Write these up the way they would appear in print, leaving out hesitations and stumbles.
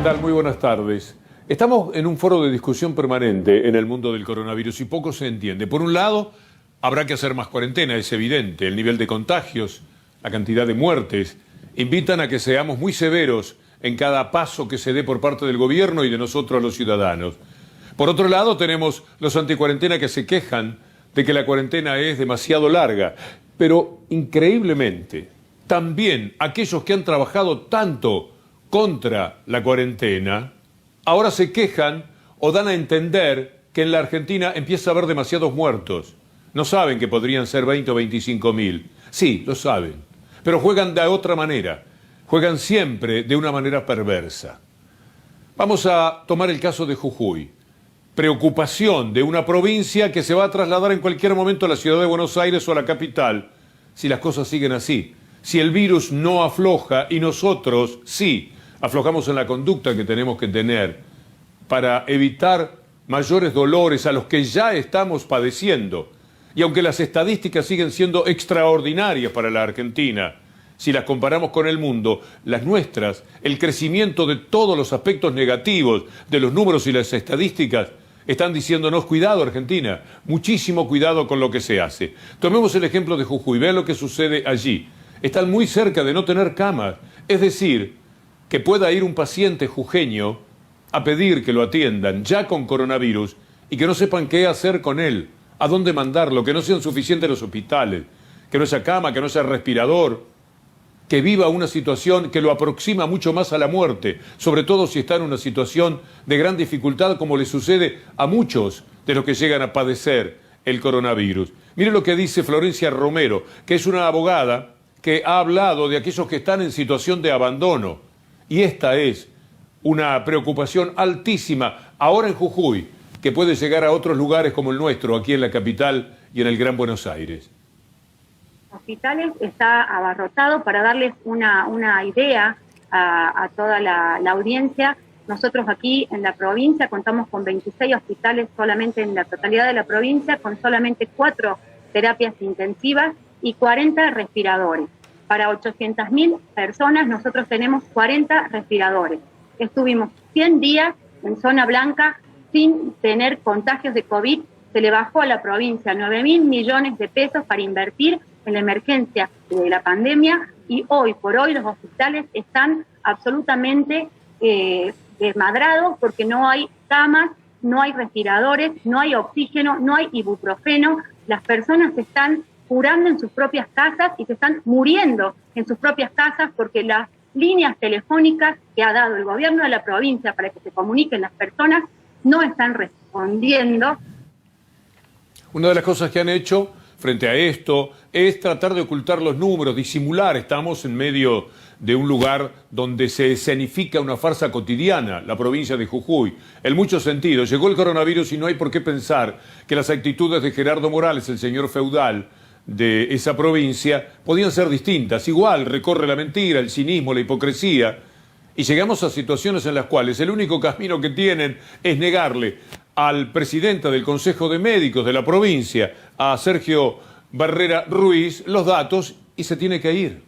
tal? Muy buenas tardes. Estamos en un foro de discusión permanente en el mundo del coronavirus y poco se entiende. Por un lado, habrá que hacer más cuarentena, es evidente. El nivel de contagios, la cantidad de muertes, invitan a que seamos muy severos en cada paso que se dé por parte del gobierno y de nosotros los ciudadanos. Por otro lado, tenemos los anticuarentena que se quejan de que la cuarentena es demasiado larga. Pero, increíblemente, también aquellos que han trabajado tanto contra la cuarentena, ahora se quejan o dan a entender que en la Argentina empieza a haber demasiados muertos. No saben que podrían ser 20 o 25 mil. Sí, lo saben, pero juegan de otra manera. Juegan siempre de una manera perversa. Vamos a tomar el caso de Jujuy. Preocupación de una provincia que se va a trasladar en cualquier momento a la ciudad de Buenos Aires o a la capital, si las cosas siguen así. Si el virus no afloja y nosotros sí aflojamos en la conducta que tenemos que tener para evitar mayores dolores a los que ya estamos padeciendo. Y aunque las estadísticas siguen siendo extraordinarias para la Argentina, si las comparamos con el mundo, las nuestras, el crecimiento de todos los aspectos negativos de los números y las estadísticas, están diciéndonos, cuidado Argentina, muchísimo cuidado con lo que se hace. Tomemos el ejemplo de Jujuy, vean lo que sucede allí. Están muy cerca de no tener camas, es decir, que pueda ir un paciente jujeño a pedir que lo atiendan ya con coronavirus y que no sepan qué hacer con él, a dónde mandarlo, que no sean suficientes los hospitales, que no haya cama, que no haya respirador, que viva una situación que lo aproxima mucho más a la muerte, sobre todo si está en una situación de gran dificultad como le sucede a muchos de los que llegan a padecer el coronavirus. Mire lo que dice Florencia Romero, que es una abogada que ha hablado de aquellos que están en situación de abandono. Y esta es una preocupación altísima ahora en Jujuy, que puede llegar a otros lugares como el nuestro, aquí en la capital y en el Gran Buenos Aires. Hospitales está abarrotado. Para darles una idea a toda la audiencia, nosotros aquí en la provincia contamos con 26 hospitales solamente en la totalidad de la provincia, con solamente 4 terapias intensivas y 40 respiradores. Para 800.000 personas nosotros tenemos 40 respiradores. Estuvimos 100 días en zona blanca sin tener contagios de COVID. Se le bajó a la provincia 9.000 millones de pesos para invertir en la emergencia de la pandemia y hoy por hoy los hospitales están absolutamente desmadrados porque no hay camas, no hay respiradores, no hay oxígeno, no hay ibuprofeno. Las personas se están curando en sus propias casas y se están muriendo en sus propias casas porque las líneas telefónicas que ha dado el gobierno de la provincia para que se comuniquen las personas no están respondiendo. Una de las cosas que han hecho frente a esto es tratar de ocultar los números, disimular. Estamos en medio de un lugar donde se escenifica una farsa cotidiana, la provincia de Jujuy. En muchos sentidos, llegó el coronavirus y no hay por qué pensar que las actitudes de Gerardo Morales, el señor feudal de esa provincia, podían ser distintas. Igual recorre la mentira, el cinismo, la hipocresía, y llegamos a situaciones en las cuales el único camino que tienen es negarle al presidente del Consejo de Médicos de la provincia, a Sergio Barrera Ruiz, los datos y se tiene que ir.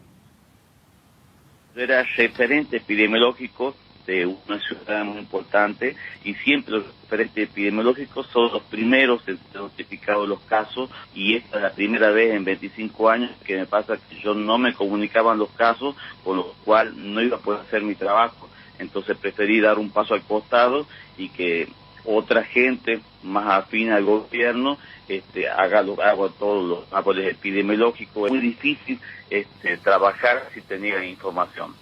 Era referente epidemiológico de una ciudad muy importante y siempre los referentes epidemiológicos son los primeros en ser notificados los casos y esta es la primera vez en 25 años que me pasa que yo no me comunicaban los casos, con lo cual no iba a poder hacer mi trabajo. Entonces preferí dar un paso al costado y que otra gente más afín al gobierno haga todos los árboles epidemiológicos. Es muy difícil trabajar si tenía información.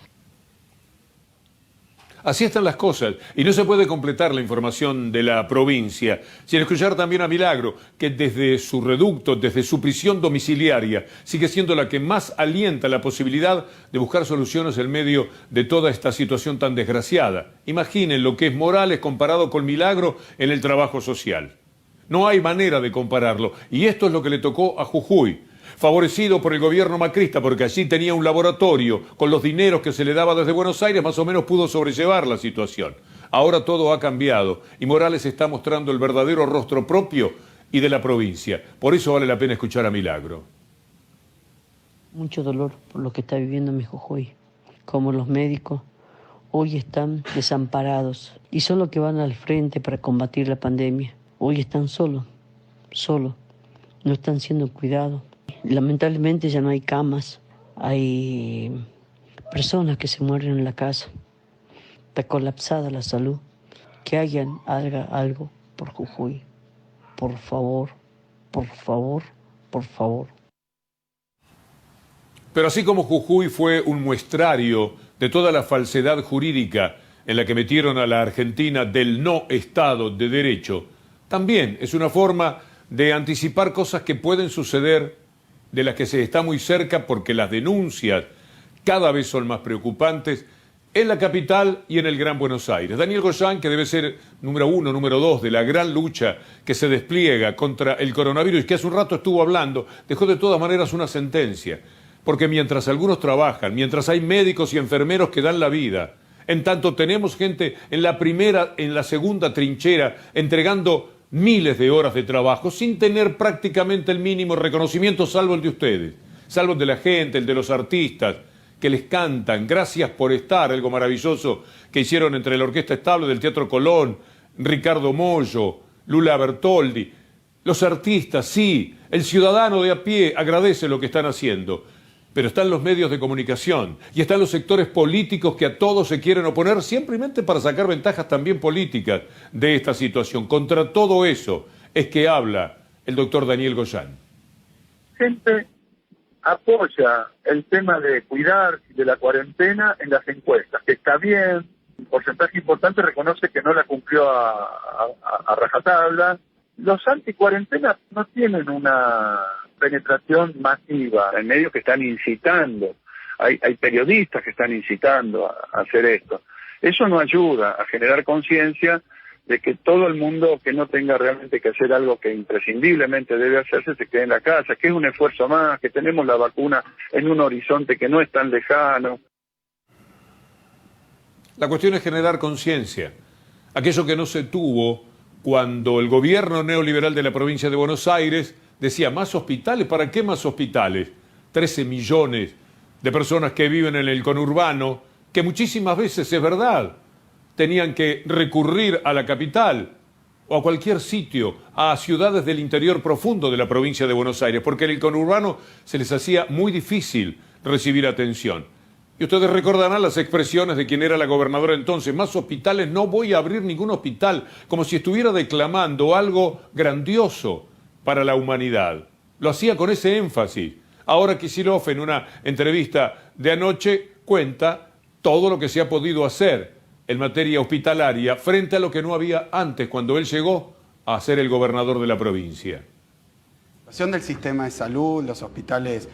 Así están las cosas, y no se puede completar la información de la provincia sin escuchar también a Milagro, que desde su reducto, desde su prisión domiciliaria, sigue siendo la que más alienta la posibilidad de buscar soluciones en medio de toda esta situación tan desgraciada. Imaginen lo que es Morales comparado con Milagro en el trabajo social. No hay manera de compararlo, y esto es lo que le tocó a Jujuy, favorecido por el gobierno macrista, porque allí tenía un laboratorio, con los dineros que se le daba desde Buenos Aires, más o menos pudo sobrellevar la situación. Ahora todo ha cambiado, y Morales está mostrando el verdadero rostro propio y de la provincia. Por eso vale la pena escuchar a Milagro. Mucho dolor por lo que está viviendo mi Jujuy, como los médicos hoy están desamparados y son los que van al frente para combatir la pandemia. Hoy están solos, no están siendo cuidados. Lamentablemente ya no hay camas, hay personas que se mueren en la casa. Está colapsada la salud. Que haga algo por Jujuy. Por favor, por favor, por favor. Pero así como Jujuy fue un muestrario de toda la falsedad jurídica en la que metieron a la Argentina del no Estado de Derecho, también es una forma de anticipar cosas que pueden suceder, de las que se está muy cerca porque las denuncias cada vez son más preocupantes en la capital y en el Gran Buenos Aires. Daniel Goyan, que debe ser número 1, número 2 de la gran lucha que se despliega contra el coronavirus y que hace un rato estuvo hablando, dejó de todas maneras una sentencia. Porque mientras algunos trabajan, mientras hay médicos y enfermeros que dan la vida, en tanto tenemos gente en la primera, en la segunda trinchera, entregando miles de horas de trabajo, sin tener prácticamente el mínimo reconocimiento, salvo el de ustedes, salvo el de la gente, el de los artistas, que les cantan, gracias por estar, algo maravilloso que hicieron entre la Orquesta Estable del Teatro Colón, Ricardo Mollo, Lula Bertoldi. Los artistas, sí, el ciudadano de a pie agradece lo que están haciendo. Pero están los medios de comunicación y están los sectores políticos que a todos se quieren oponer simplemente para sacar ventajas también políticas de esta situación. Contra todo eso es que habla el doctor Daniel Goyan. Gente apoya el tema de cuidar de la cuarentena en las encuestas, que está bien, un porcentaje importante reconoce que no la cumplió a rajatabla. Los anticuarentenas no tienen una penetración masiva. Hay medios que están incitando, hay periodistas que están incitando a hacer esto. Eso no ayuda a generar conciencia de que todo el mundo que no tenga realmente que hacer algo que imprescindiblemente debe hacerse se quede en la casa, que es un esfuerzo más, que tenemos la vacuna en un horizonte que no es tan lejano. La cuestión es generar conciencia. Aquello que no se tuvo cuando el gobierno neoliberal de la provincia de Buenos Aires decía, ¿más hospitales? ¿Para qué más hospitales? 13 millones de personas que viven en el conurbano, que muchísimas veces, es verdad, tenían que recurrir a la capital o a cualquier sitio, a ciudades del interior profundo de la provincia de Buenos Aires, porque en el conurbano se les hacía muy difícil recibir atención. Y ustedes recordarán las expresiones de quien era la gobernadora entonces, más hospitales, no voy a abrir ningún hospital, como si estuviera declamando algo grandioso para la humanidad. Lo hacía con ese énfasis. Ahora Kicillof, en una entrevista de anoche, cuenta todo lo que se ha podido hacer en materia hospitalaria frente a lo que no había antes, cuando él llegó a ser el gobernador de la provincia. La situación del sistema de salud, los hospitales.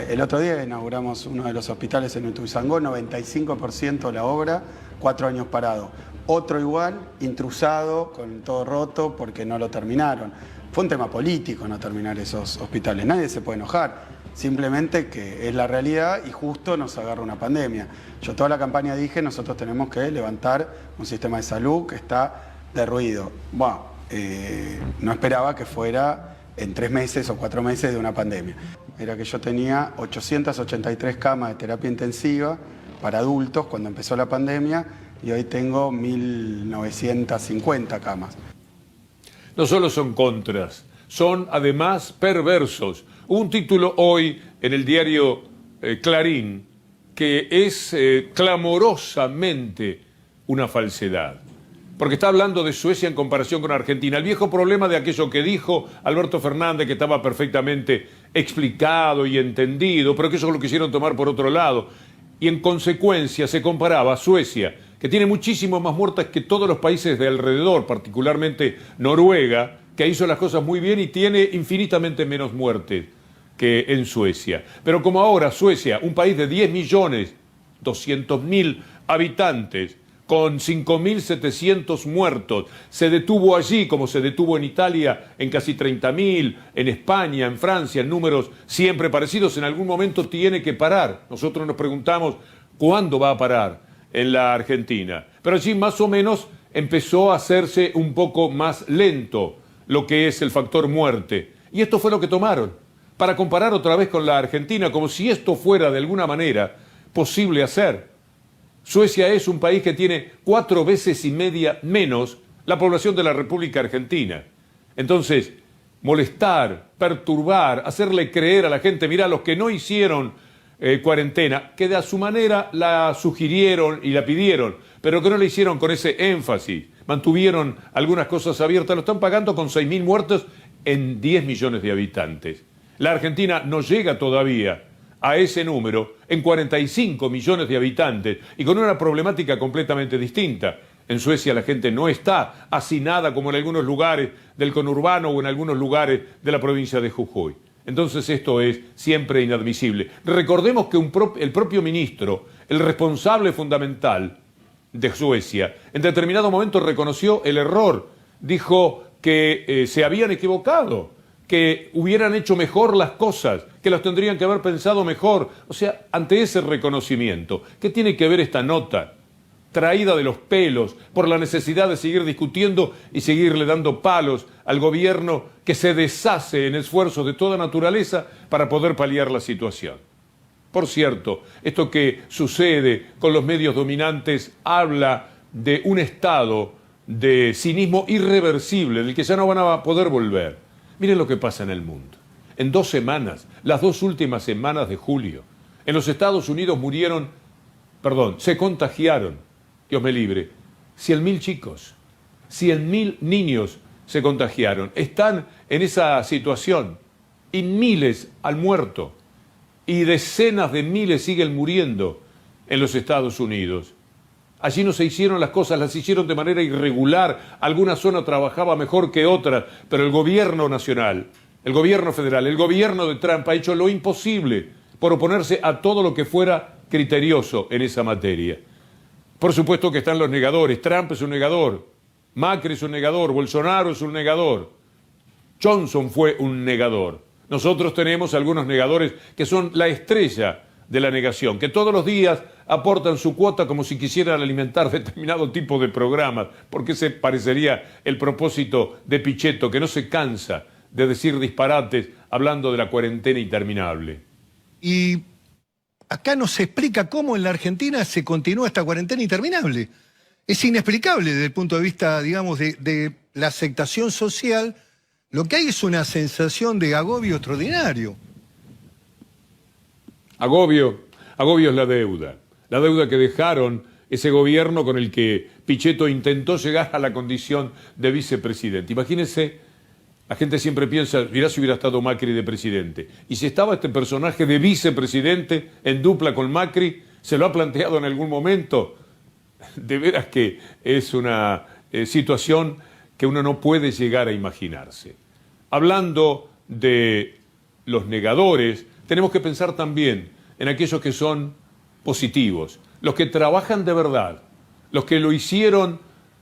El otro día inauguramos uno de los hospitales en Ituzaingó, 95% de la obra, 4 años parado. Otro igual, intrusado, con todo roto, porque no lo terminaron. Fue un tema político no terminar esos hospitales, nadie se puede enojar, simplemente que es la realidad y justo nos agarra una pandemia. Yo toda la campaña dije, nosotros tenemos que levantar un sistema de salud que está derruido. Bueno, no esperaba que fuera en 3 meses o 4 meses de una pandemia. Era que yo tenía 883 camas de terapia intensiva para adultos cuando empezó la pandemia y hoy tengo 1950 camas. No solo son contras, son además perversos. Un título hoy en el diario Clarín que es clamorosamente una falsedad. Porque está hablando de Suecia en comparación con Argentina. El viejo problema de aquello que dijo Alberto Fernández, que estaba perfectamente explicado y entendido, pero que ellos lo quisieron tomar por otro lado. Y en consecuencia se comparaba a Suecia, que tiene muchísimo más muertes que todos los países de alrededor, particularmente Noruega, que hizo las cosas muy bien y tiene infinitamente menos muertes que en Suecia. Pero como ahora Suecia, un país de 10.200.000 habitantes, con 5.700 muertos, se detuvo allí, como se detuvo en Italia, en casi 30.000, en España, en Francia, en números siempre parecidos, en algún momento tiene que parar. Nosotros nos preguntamos, ¿cuándo va a parar en la Argentina? Pero allí más o menos empezó a hacerse un poco más lento lo que es el factor muerte. Y esto fue lo que tomaron, para comparar otra vez con la Argentina, como si esto fuera de alguna manera posible hacer. Suecia es un país que tiene 4 veces y media menos la población de la República Argentina. Entonces, molestar, perturbar, hacerle creer a la gente, mirá, los que no hicieron cuarentena, que a su manera la sugirieron y la pidieron, pero que no la hicieron con ese énfasis, mantuvieron algunas cosas abiertas, lo están pagando con 6.000 muertos en 10 millones de habitantes. La Argentina no llega todavía a ese número en 45 millones de habitantes y con una problemática completamente distinta. En Suecia la gente no está hacinada como en algunos lugares del conurbano o en algunos lugares de la provincia de Jujuy. Entonces esto es siempre inadmisible. Recordemos que el propio ministro, el responsable fundamental de Suecia, en determinado momento reconoció el error, dijo que se habían equivocado, que hubieran hecho mejor las cosas, que las tendrían que haber pensado mejor. O sea, ante ese reconocimiento, ¿qué tiene que ver esta nota traída de los pelos por la necesidad de seguir discutiendo y seguirle dando palos al gobierno que se deshace en esfuerzos de toda naturaleza para poder paliar la situación? Por cierto, esto que sucede con los medios dominantes habla de un estado de cinismo irreversible, del que ya no van a poder volver. Miren lo que pasa en el mundo. En 2 semanas, las 2 últimas semanas de julio, en los Estados Unidos se contagiaron, Dios me libre, 100.000 chicos, 100.000 niños se contagiaron. Están en esa situación y miles han muerto y decenas de miles siguen muriendo en los Estados Unidos. Allí no se hicieron las cosas, las hicieron de manera irregular. Alguna zona trabajaba mejor que otra, pero el gobierno nacional, el gobierno federal, el gobierno de Trump ha hecho lo imposible por oponerse a todo lo que fuera criterioso en esa materia. Por supuesto que están los negadores. Trump es un negador, Macri es un negador, Bolsonaro es un negador, Johnson fue un negador. Nosotros tenemos algunos negadores que son la estrella de la negación, que todos los días aportan su cuota como si quisieran alimentar determinado tipo de programas, porque ese parecería el propósito de Pichetto, que no se cansa de decir disparates hablando de la cuarentena interminable. Y acá nos explica cómo en la Argentina se continúa esta cuarentena interminable. Es inexplicable desde el punto de vista, digamos, de la aceptación social. Lo que hay es una sensación de agobio extraordinario. Agobio es la deuda que dejaron ese gobierno con el que Pichetto intentó llegar a la condición de vicepresidente. Imagínense, la gente siempre piensa, mirá si hubiera estado Macri de presidente. Y si estaba este personaje de vicepresidente en dupla con Macri, ¿se lo ha planteado en algún momento? De veras que es una situación que uno no puede llegar a imaginarse. Hablando de los negadores, tenemos que pensar también en aquellos que son positivos, los que trabajan de verdad, los que lo hicieron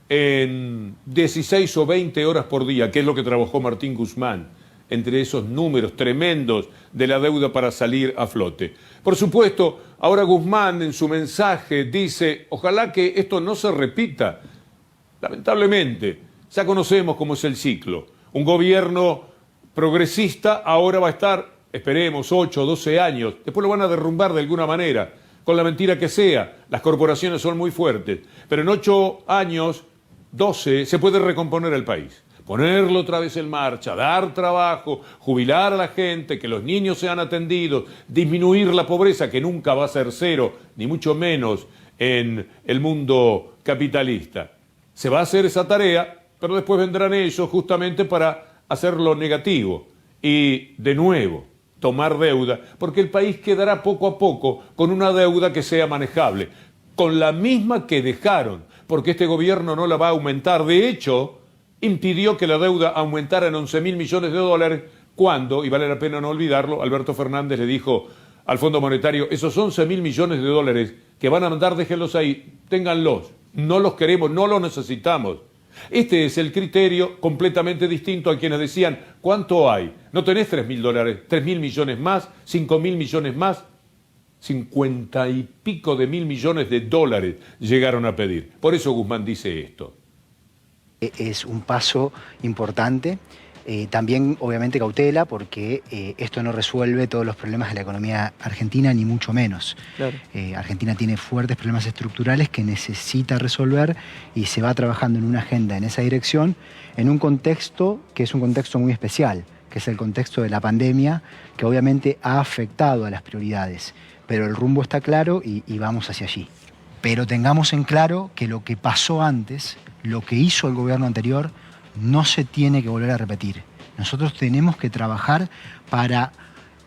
en 16 o 20 horas por día, que es lo que trabajó Martín Guzmán, entre esos números tremendos de la deuda para salir a flote. Por supuesto, ahora Guzmán en su mensaje dice, ojalá que esto no se repita. Lamentablemente, ya conocemos cómo es el ciclo. Un gobierno progresista ahora va a estar, esperemos, 8 o 12 años, después lo van a derrumbar de alguna manera, con la mentira que sea. Las corporaciones son muy fuertes, pero en 8 años, 12, se puede recomponer el país. Ponerlo otra vez en marcha, dar trabajo, jubilar a la gente, que los niños sean atendidos, disminuir la pobreza, que nunca va a ser cero, ni mucho menos en el mundo capitalista. Se va a hacer esa tarea, pero después vendrán ellos justamente para hacer lo negativo y, de nuevo, tomar deuda, porque el país quedará poco a poco con una deuda que sea manejable, con la misma que dejaron, porque este gobierno no la va a aumentar. De hecho, impidió que la deuda aumentara en 11.000 millones de dólares cuando, y vale la pena no olvidarlo, Alberto Fernández le dijo al Fondo Monetario, esos 11.000 millones de dólares que van a mandar, déjenlos ahí, ténganlos, no los queremos, no los necesitamos. Este es el criterio completamente distinto a quienes decían, ¿cuánto hay? ¿No tenés 3.000 dólares, 3.000 millones más, 5.000 millones más? 50 y pico de mil millones de dólares llegaron a pedir. Por eso Guzmán dice esto. Es un paso importante También, obviamente, cautela, porque esto no resuelve todos los problemas de la economía argentina, ni mucho menos. Claro. Argentina tiene fuertes problemas estructurales que necesita resolver y se va trabajando en una agenda en esa dirección, en un contexto que es un contexto muy especial, que es el contexto de la pandemia, que obviamente ha afectado a las prioridades. Pero el rumbo está claro y vamos hacia allí. Pero tengamos en claro que lo que pasó antes, lo que hizo el gobierno anterior, no se tiene que volver a repetir. Nosotros tenemos que trabajar para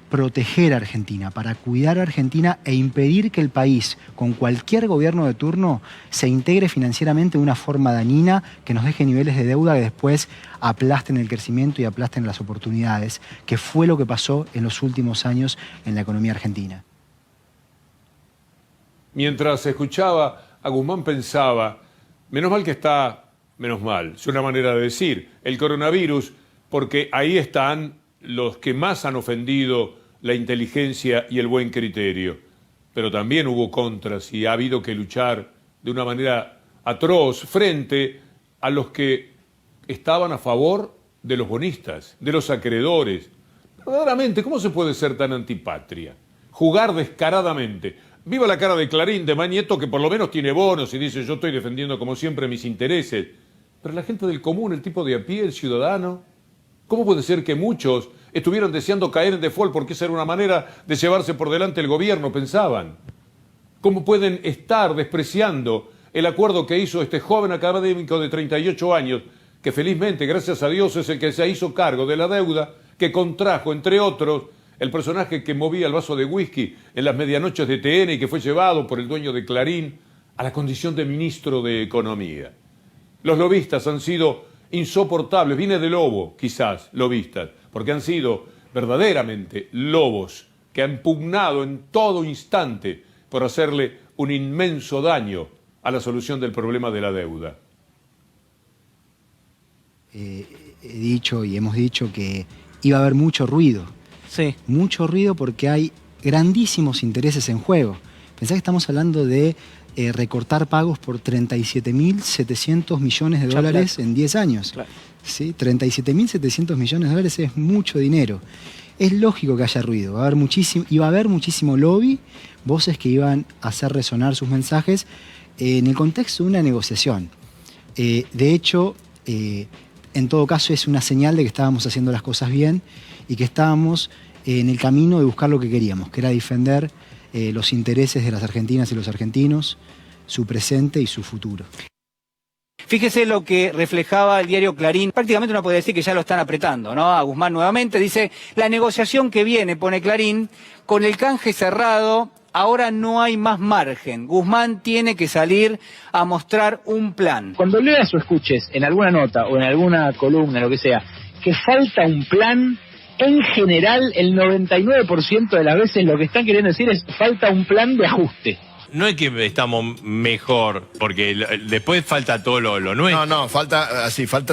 proteger a Argentina, para cuidar a Argentina e impedir que el país, con cualquier gobierno de turno, se integre financieramente de una forma dañina que nos deje niveles de deuda que después aplasten el crecimiento y aplasten las oportunidades, que fue lo que pasó en los últimos años en la economía argentina. Mientras escuchaba a Guzmán pensaba, menos mal que está... Menos mal, es una manera de decir, el coronavirus, porque ahí están los que más han ofendido la inteligencia y el buen criterio. Pero también hubo contras y ha habido que luchar de una manera atroz frente a los que estaban a favor de los bonistas, de los acreedores. Verdaderamente, ¿cómo se puede ser tan antipatria? Jugar descaradamente. Viva la cara de Clarín, de Mañeto, que por lo menos tiene bonos y dice yo estoy defendiendo como siempre mis intereses. Pero la gente del común, el tipo de a pie, el ciudadano, ¿cómo puede ser que muchos estuvieran deseando caer en default porque esa era una manera de llevarse por delante el gobierno, pensaban? ¿Cómo pueden estar despreciando el acuerdo que hizo este joven académico de 38 años, que felizmente, gracias a Dios, es el que se hizo cargo de la deuda que contrajo, entre otros, el personaje que movía el vaso de whisky en las medianoches de TN y que fue llevado por el dueño de Clarín a la condición de ministro de Economía? Los lobistas han sido insoportables, viene de lobo, quizás, lobistas, porque han sido verdaderamente lobos que han pugnado en todo instante por hacerle un inmenso daño a la solución del problema de la deuda. He dicho y hemos dicho que iba a haber mucho ruido. Sí. Mucho ruido porque hay grandísimos intereses en juego. Pensá que estamos hablando de recortar pagos por 37.700 millones de dólares en 10 años. Claro. ¿Sí? 37.700 millones de dólares es mucho dinero. Es lógico que haya ruido, iba a haber muchísimo lobby, voces que iban a hacer resonar sus mensajes en el contexto de una negociación. De hecho, en todo caso es una señal de que estábamos haciendo las cosas bien y que estábamos en el camino de buscar lo que queríamos, que era defender los intereses de las argentinas y los argentinos, su presente y su futuro. Fíjese lo que reflejaba el diario Clarín. Prácticamente uno puede decir que ya lo están apretando, ¿no? A Guzmán nuevamente dice, la negociación que viene, pone Clarín, con el canje cerrado, ahora no hay más margen. Guzmán tiene que salir a mostrar un plan. Cuando leas o escuches en alguna nota o en alguna columna, lo que sea, que falta un plan, en general el 99% de las veces lo que están queriendo decir es falta un plan de ajuste. No es que estamos mejor, porque después falta todo lo nuestro. No, falta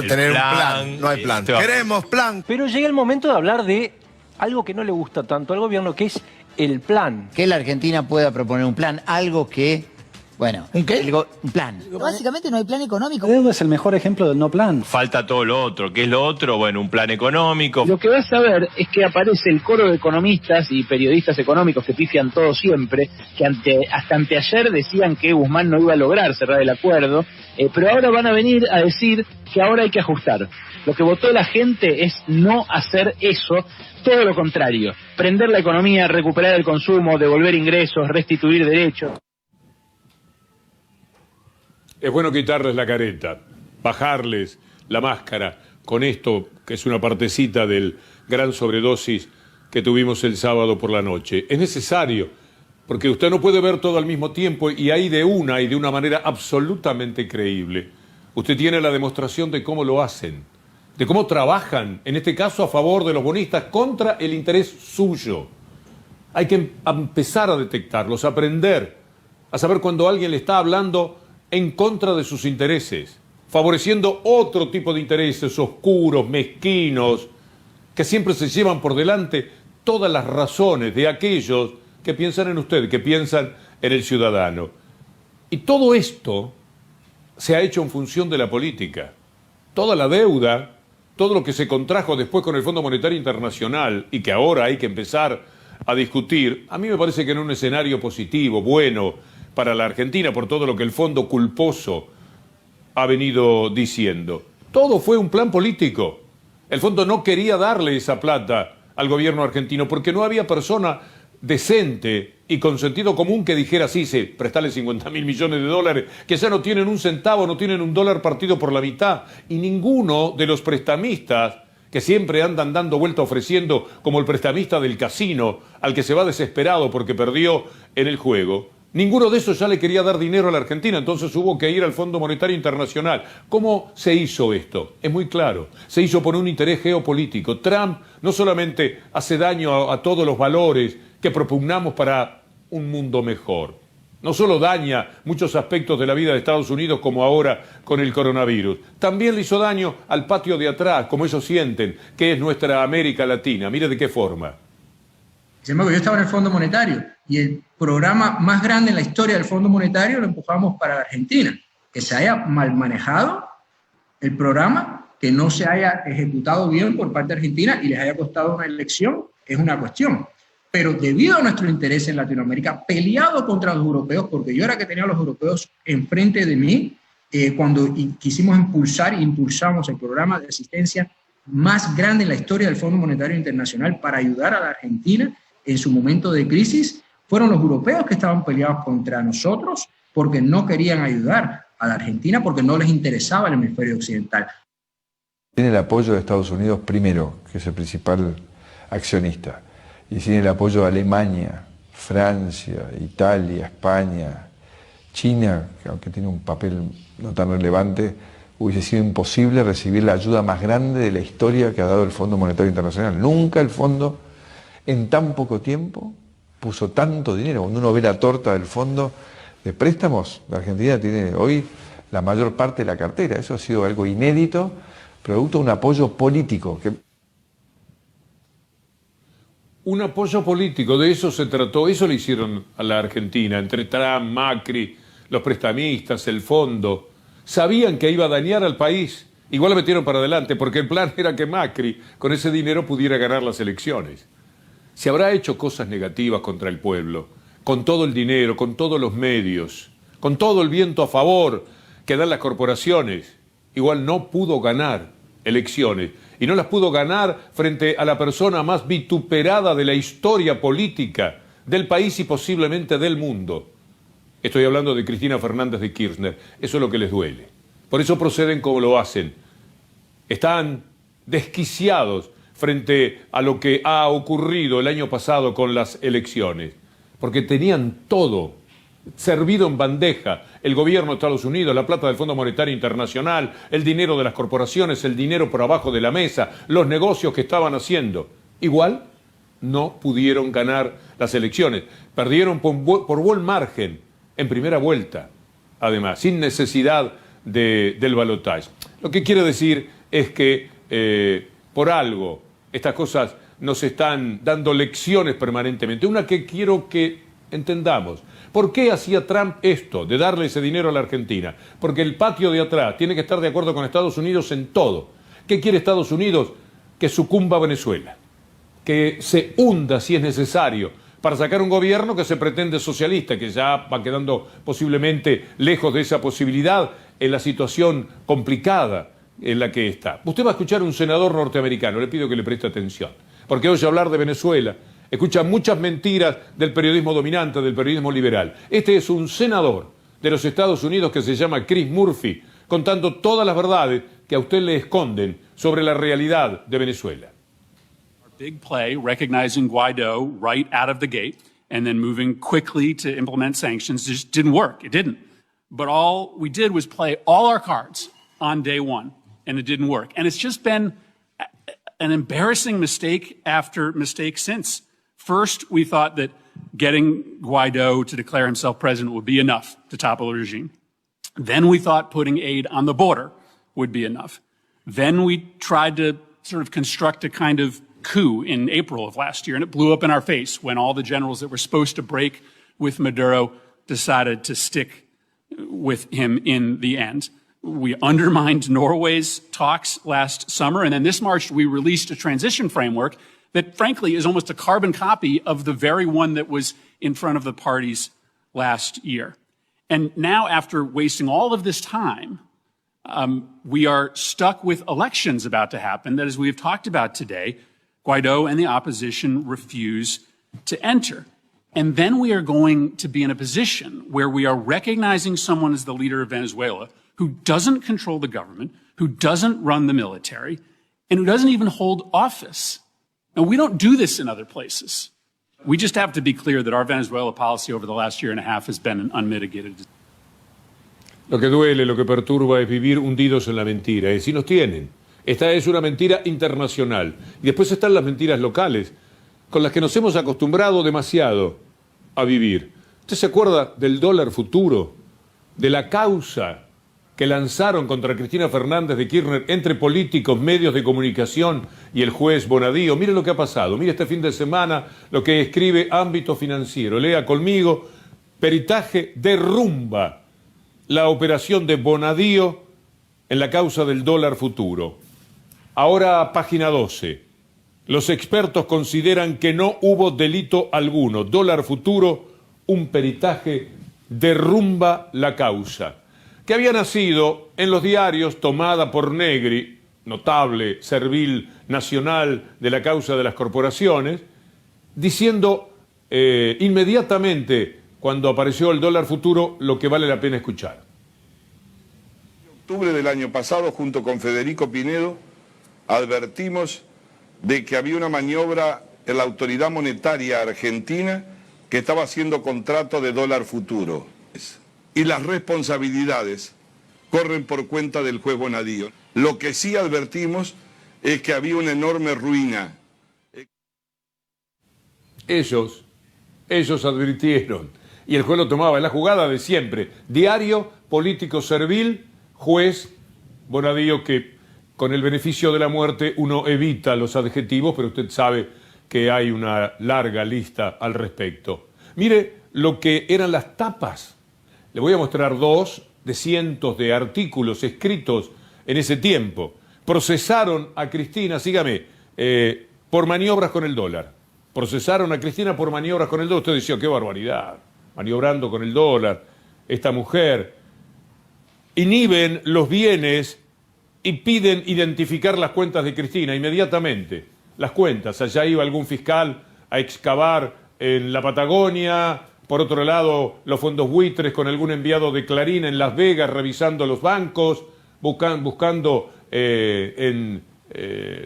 tener un plan. No hay plan. Queremos plan. Pero llega el momento de hablar de algo que no le gusta tanto al gobierno, que es el plan. Que la Argentina pueda proponer un plan, algo que... Bueno, ¿un qué? Un plan. Básicamente no hay plan económico. La deuda es el mejor ejemplo del no plan. Falta todo lo otro. ¿Qué es lo otro? Bueno, un plan económico. Lo que vas a ver es que aparece el coro de economistas y periodistas económicos que pifian todo siempre, que hasta anteayer decían que Guzmán no iba a lograr cerrar el acuerdo, pero ahora van a venir a decir que ahora hay que ajustar. Lo que votó la gente es no hacer eso, todo lo contrario. Prender la economía, recuperar el consumo, devolver ingresos, restituir derechos. Es bueno quitarles la careta, bajarles la máscara con esto, que es una partecita del gran sobredosis que tuvimos el sábado por la noche. Es necesario, porque usted no puede ver todo al mismo tiempo y hay de una manera absolutamente creíble. Usted tiene la demostración de cómo lo hacen, de cómo trabajan, en este caso a favor de los bonistas, contra el interés suyo. Hay que empezar a detectarlos, a aprender, a saber cuando alguien le está hablando en contra de sus intereses, favoreciendo otro tipo de intereses oscuros, mezquinos, que siempre se llevan por delante todas las razones de aquellos que piensan en usted, que piensan en el ciudadano. Y todo esto se ha hecho en función de la política. Toda la deuda, todo lo que se contrajo después con el Fondo Monetario Internacional y que ahora hay que empezar a discutir, a mí me parece que en un escenario positivo, bueno para la Argentina, por todo lo que el fondo culposo ha venido diciendo. Todo fue un plan político. El fondo no quería darle esa plata al gobierno argentino porque no había persona decente y con sentido común que dijera sí, prestale 50.000 millones de dólares, que ya no tienen un centavo, no tienen un dólar partido por la mitad. Y ninguno de los prestamistas que siempre andan dando vuelta ofreciendo, como el prestamista del casino, al que se va desesperado porque perdió en el juego, ninguno de esos ya le quería dar dinero a la Argentina, entonces hubo que ir al Fondo Monetario Internacional. ¿Cómo se hizo esto? Es muy claro. Se hizo por un interés geopolítico. Trump no solamente hace daño a todos los valores que propugnamos para un mundo mejor, no solo daña muchos aspectos de la vida de Estados Unidos como ahora con el coronavirus, también le hizo daño al patio de atrás, como ellos sienten, que es nuestra América Latina. Mire de qué forma. Sin embargo, yo estaba en el Fondo Monetario y el programa más grande en la historia del Fondo Monetario lo empujamos para la Argentina. Que se haya mal manejado el programa, que no se haya ejecutado bien por parte de Argentina y les haya costado una elección, es una cuestión. Pero debido a nuestro interés en Latinoamérica, peleado contra los europeos, porque yo era que tenía a los europeos enfrente de mí, cuando quisimos impulsamos el programa de asistencia más grande en la historia del Fondo Monetario Internacional para ayudar a la Argentina en su momento de crisis, fueron los europeos que estaban peleados contra nosotros porque no querían ayudar a la Argentina, porque no les interesaba el hemisferio occidental. Tiene el apoyo de Estados Unidos primero, que es el principal accionista, y tiene el apoyo de Alemania, Francia, Italia, España, China, que aunque tiene un papel no tan relevante, hubiese sido imposible recibir la ayuda más grande de la historia que ha dado el Fondo Monetario Internacional. Nunca el fondo, en tan poco tiempo, puso tanto dinero. Cuando uno ve la torta del fondo de préstamos, la Argentina tiene hoy la mayor parte de la cartera. Eso ha sido algo inédito, producto de un apoyo político. Un apoyo político, de eso se trató, eso le hicieron a la Argentina, entre Trump, Macri, los prestamistas, el fondo. Sabían que iba a dañar al país, igual lo metieron para adelante, porque el plan era que Macri con ese dinero pudiera ganar las elecciones. Se habrá hecho cosas negativas contra el pueblo, con todo el dinero, con todos los medios, con todo el viento a favor que dan las corporaciones. Igual no pudo ganar elecciones, y no las pudo ganar frente a la persona más vituperada de la historia política del país y posiblemente del mundo. Estoy hablando de Cristina Fernández de Kirchner. Eso es lo que les duele. Por eso proceden como lo hacen. Están desquiciados frente a lo que ha ocurrido el año pasado con las elecciones, porque tenían todo servido en bandeja: el gobierno de Estados Unidos, la plata del Fondo Monetario Internacional, el dinero de las corporaciones, el dinero por abajo de la mesa, los negocios que estaban haciendo. Igual no pudieron ganar las elecciones. Perdieron por buen margen en primera vuelta, además, sin necesidad del balotaje. Lo que quiero decir es que por algo estas cosas nos están dando lecciones permanentemente. Una que quiero que entendamos. ¿Por qué hacía Trump esto, de darle ese dinero a la Argentina? Porque el patio de atrás tiene que estar de acuerdo con Estados Unidos en todo. ¿Qué quiere Estados Unidos? Que sucumba Venezuela, que se hunda si es necesario, para sacar un gobierno que se pretende socialista, que ya va quedando posiblemente lejos de esa posibilidad en la situación complicada en la que está. Usted va a escuchar a un senador norteamericano, le pido que le preste atención, porque oye hablar de Venezuela, escucha muchas mentiras del periodismo dominante, del periodismo liberal. Este es un senador de los Estados Unidos que se llama Chris Murphy, contando todas las verdades que a usted le esconden sobre la realidad de Venezuela. Big play, recognizing Guaido right out of the gate and then moving quickly to implement sanctions just didn't work. It didn't. But all we did was play all our cards on day one, and it didn't work. And it's just been an embarrassing mistake after mistake since. First, we thought that getting Guaido to declare himself president would be enough to topple the regime. Then we thought putting aid on the border would be enough. Then we tried to sort of construct a kind of coup in April of last year, and it blew up in our face when all the generals that were supposed to break with Maduro decided to stick with him in the end. We undermined Norway's talks last summer, and then this March we released a transition framework that frankly is almost a carbon copy of the very one that was in front of the parties last year. And now, after wasting all of this time, we are stuck with elections about to happen that, as we have talked about today, Guaido and the opposition refuse to enter. And then we are going to be in a position where we are recognizing someone as the leader of Venezuela who doesn't control the government, who doesn't run the military, and who doesn't even hold office. And we don't do this in other places. We just have to be clear that our Venezuela policy over the last year and a half has been unmitigated. Lo que duele, lo que perturba es vivir hundidos en la mentira. Es decir, nos tienen. Esta es una mentira internacional. Y después están las mentiras locales, con las que nos hemos acostumbrado demasiado a vivir. ¿Usted se acuerda del dólar futuro? De la causa que lanzaron contra Cristina Fernández de Kirchner entre políticos, medios de comunicación y el juez Bonadío. Mire lo que ha pasado. Mire este fin de semana lo que escribe Ámbito Financiero. Lea conmigo. Peritaje derrumba la operación de Bonadío en la causa del dólar futuro. Ahora, página 12. Los expertos consideran que no hubo delito alguno. Dólar futuro, un peritaje derrumba la causa. Que había nacido en los diarios tomada por Negri, notable servil nacional de la causa de las corporaciones, diciendo inmediatamente, cuando apareció el dólar futuro, lo que vale la pena escuchar. En octubre del año pasado, junto con Federico Pinedo, advertimos de que había una maniobra en la autoridad monetaria argentina que estaba haciendo contrato de dólar futuro. Y las responsabilidades corren por cuenta del juez Bonadío. Lo que sí advertimos es que había una enorme ruina. Ellos advirtieron. Y el juez lo tomaba en la jugada de siempre. Diario, político servil, juez Bonadío, que con el beneficio de la muerte uno evita los adjetivos, pero usted sabe que hay una larga lista al respecto. Mire lo que eran las tapas. Le voy a mostrar dos de cientos de artículos escritos en ese tiempo. Procesaron a Cristina, sígame, por maniobras con el dólar. Procesaron a Cristina por maniobras con el dólar. Usted decía, qué barbaridad, maniobrando con el dólar, esta mujer. Inhiben los bienes y piden identificar las cuentas de Cristina inmediatamente. Las cuentas, allá iba algún fiscal a excavar en la Patagonia. Por otro lado, los fondos buitres con algún enviado de Clarín en Las Vegas revisando los bancos, buscando en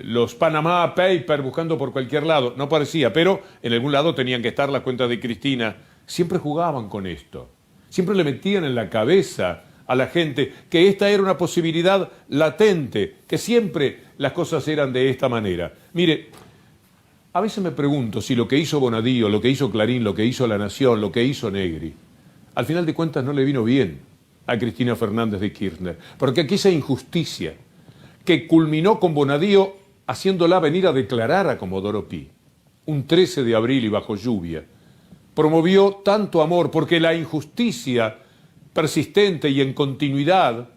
los Panama Papers, buscando por cualquier lado. No parecía, pero en algún lado tenían que estar las cuentas de Cristina. Siempre jugaban con esto. Siempre le metían en la cabeza a la gente que esta era una posibilidad latente, que siempre las cosas eran de esta manera. Mire, a veces me pregunto si lo que hizo Bonadío, lo que hizo Clarín, lo que hizo La Nación, lo que hizo Negri, al final de cuentas no le vino bien a Cristina Fernández de Kirchner. Porque aquí esa injusticia que culminó con Bonadío haciéndola venir a declarar a Comodoro Pi, un 13 de abril y bajo lluvia, promovió tanto amor, porque la injusticia persistente y en continuidad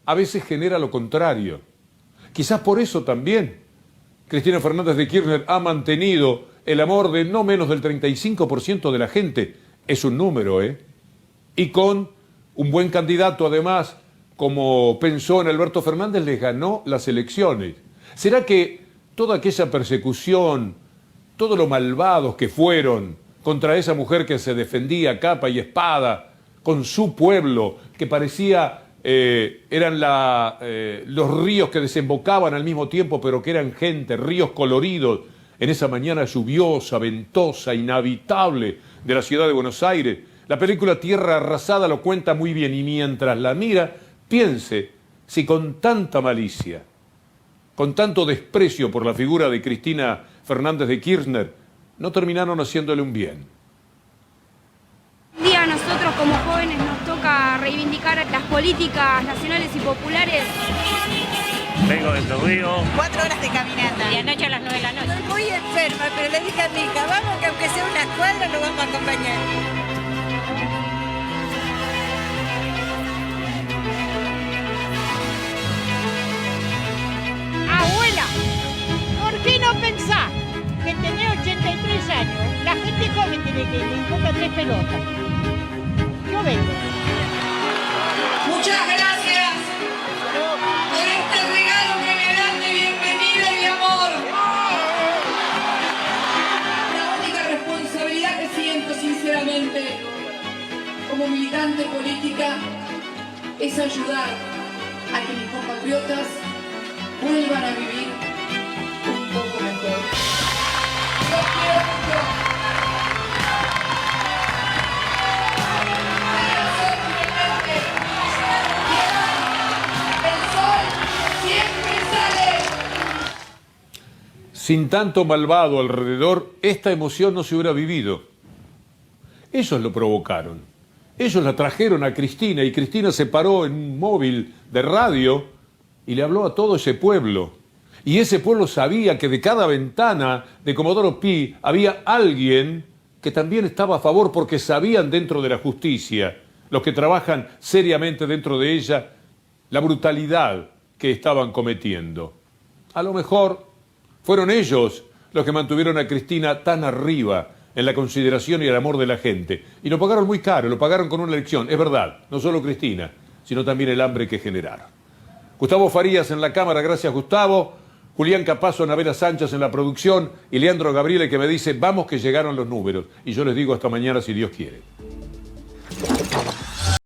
a veces genera lo contrario. Quizás por eso también Cristina Fernández de Kirchner ha mantenido el amor de no menos del 35% de la gente. Es un número, ¿eh? Y con un buen candidato, además, como pensó en Alberto Fernández, les ganó las elecciones. ¿Será que toda aquella persecución, todo lo malvados que fueron contra esa mujer que se defendía capa y espada con su pueblo, que parecía eran los ríos que desembocaban al mismo tiempo, pero que eran gente, ríos coloridos, en esa mañana lluviosa, ventosa, inhabitable de la ciudad de Buenos Aires? La película Tierra Arrasada lo cuenta muy bien, y mientras la mira, piense si con tanta malicia, con tanto desprecio por la figura de Cristina Fernández de Kirchner, no terminaron haciéndole un bien. Un día a nosotros como jóvenes nos toca reivindicar las políticas nacionales y populares. Vengo de Río. 4 horas de caminata. Y anoche a las 9 de la noche. Estoy muy enferma, pero le dije a mi hija, vamos que aunque sea una cuadra lo vamos a acompañar. le importa 3 pelotas. Yo vengo. Muchas gracias por este regalo que me dan de bienvenida y de amor. La única responsabilidad que siento sinceramente como militante política es ayudar a que mis compatriotas vuelvan a vivir un poco mejor. Los quiero mucho. Pero soy creyente. El sol siempre sale. Sin tanto malvado alrededor, esta emoción no se hubiera vivido. Ellos lo provocaron. Ellos la trajeron a Cristina y Cristina se paró en un móvil de radio y le habló a todo ese pueblo. Y ese pueblo sabía que de cada ventana de Comodoro Pi había alguien que también estaba a favor porque sabían dentro de la justicia, los que trabajan seriamente dentro de ella, la brutalidad que estaban cometiendo. A lo mejor fueron ellos los que mantuvieron a Cristina tan arriba en la consideración y el amor de la gente. Y lo pagaron muy caro, lo pagaron con una elección. Es verdad, no solo Cristina, sino también el hambre que generaron. Gustavo Farías en la cámara, gracias Gustavo. Julián Capazo, Anabela Sánchez en la producción y Leandro Gabriele que me dice, vamos que llegaron los números. Y yo les digo hasta mañana si Dios quiere.